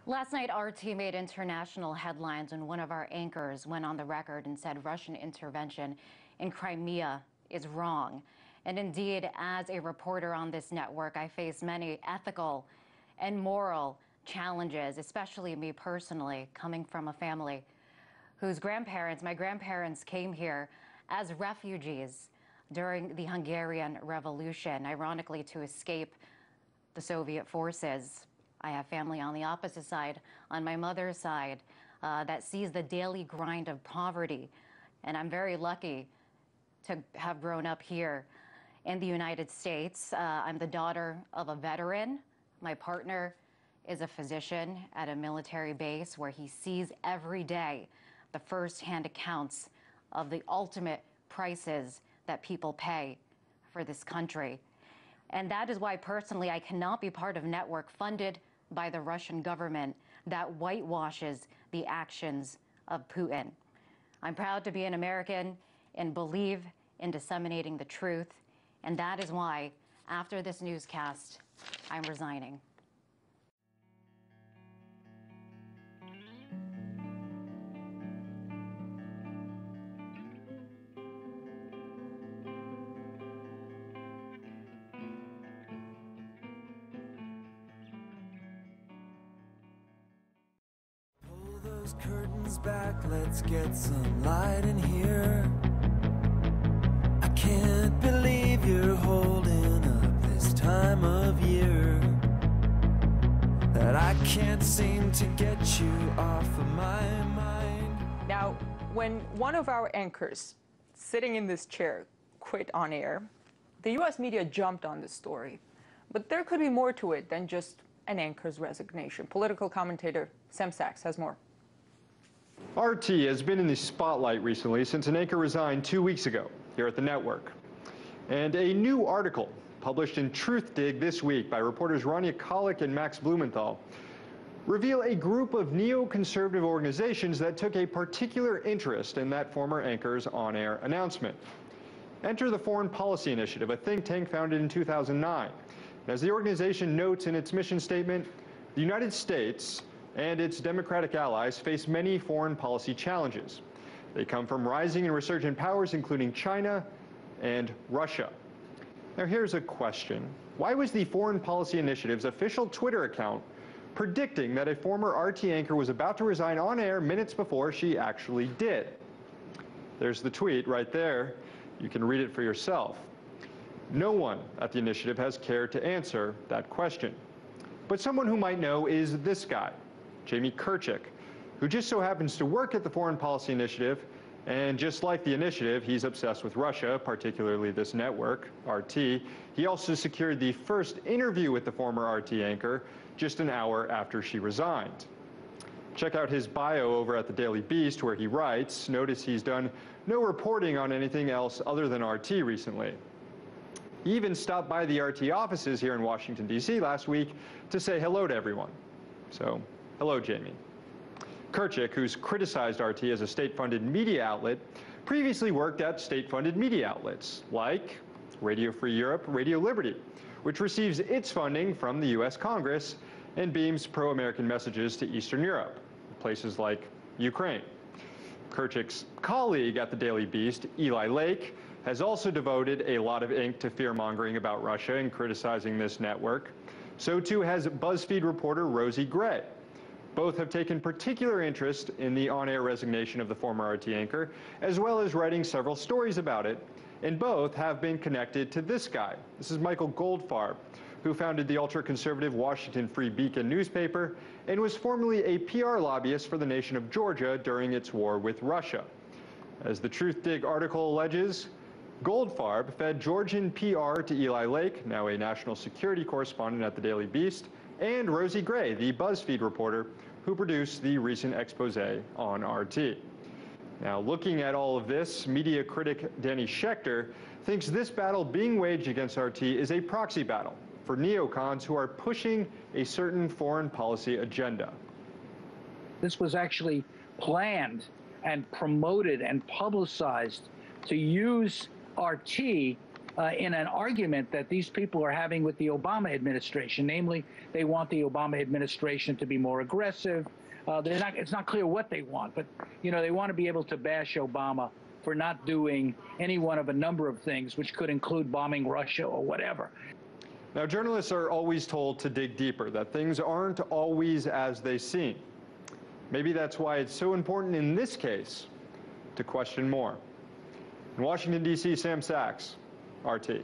Last night, RT made international headlines when one of our anchors went on the record and said Russian intervention in Crimea is wrong. And indeed, as a reporter on this network, I face many ethical and moral challenges, especially me personally, coming from a family whose my grandparents came here as refugees during the Hungarian Revolution, ironically to escape the Soviet forces. I have family on the opposite side, on my mother's side, that sees the daily grind of poverty. And I'm very lucky to have grown up here in the United States. I'm the daughter of a veteran. My partner is a physician at a military base where he sees every day the firsthand accounts of the ultimate prices that people pay for this country. And that is why personally I cannot be part of a network funded by the Russian government that whitewashes the actions of Putin. I'm proud to be an American and believe in disseminating the truth, and that is why, after this newscast, I'm resigning. Curtains back, let's get some light in here. I can't believe you're holding up this time of year, that I can't seem to get you off of my mind. Now, when one of our anchors sitting in this chair quit on air, the US media jumped on this story. But there could be more to it than just an anchor's resignation. Political commentator Sam Sachs has more. RT has been in the spotlight recently since an anchor resigned 2 weeks ago here at the network. And a new article published in Truthdig this week by reporters Rania Khalek and Max Blumenthal reveal a group of neoconservative organizations that took a particular interest in that former anchor's on-air announcement. Enter the Foreign Policy Initiative, a think tank founded in 2009. As the organization notes in its mission statement, the United States and its democratic allies face many foreign policy challenges. They come from rising and resurgent powers, including China and Russia. Now here's a question. Why was the Foreign Policy Initiative's official Twitter account predicting that a former RT anchor was about to resign on air minutes before she actually did? There's the tweet right there. You can read it for yourself. No one at the initiative has cared to answer that question. But someone who might know is this guy, Jamie Kirchick, who just so happens to work at the Foreign Policy Initiative, and just like the initiative, he's obsessed with Russia, particularly this network, RT. He also secured the first interview with the former RT anchor just an hour after she resigned. Check out his bio over at the Daily Beast, where he writes. Notice he's done no reporting on anything else other than RT recently. He even stopped by the RT offices here in Washington, D.C. last week to say hello to everyone. So, hello, Jamie. Kirchick, who's criticized RT as a state-funded media outlet, previously worked at state-funded media outlets like Radio Free Europe, Radio Liberty, which receives its funding from the U.S. Congress and beams pro-American messages to Eastern Europe, places like Ukraine. Kirchick's colleague at the Daily Beast, Eli Lake, has also devoted a lot of ink to fear-mongering about Russia and criticizing this network. So too has BuzzFeed reporter Rosie Gray. Both have taken particular interest in the on-air resignation of the former RT anchor, as well as writing several stories about it, and both have been connected to this guy. This is Michael Goldfarb, who founded the ultra-conservative Washington Free Beacon newspaper and was formerly a PR lobbyist for the nation of Georgia during its war with Russia. As the Truthdig article alleges, Goldfarb fed Georgian PR to Eli Lake, now a national security correspondent at the Daily Beast, and Rosie Gray, the BuzzFeed reporter who produced the recent expose on RT. Now, looking at all of this, media critic Danny Schechter thinks this battle being waged against RT is a proxy battle for neocons who are pushing a certain foreign policy agenda. This was actually planned and promoted and publicized to use RT in an argument that these people are having with the Obama administration. Namely, they want the Obama administration to be more aggressive. It's not clear what they want, but they want to be able to bash Obama for not doing any one of a number of things, which could include bombing Russia or whatever. Now, journalists are always told to dig deeper, that things aren't always as they seem. Maybe that's why it's so important in this case to question more. In Washington, D.C., Sam Sachs, RT.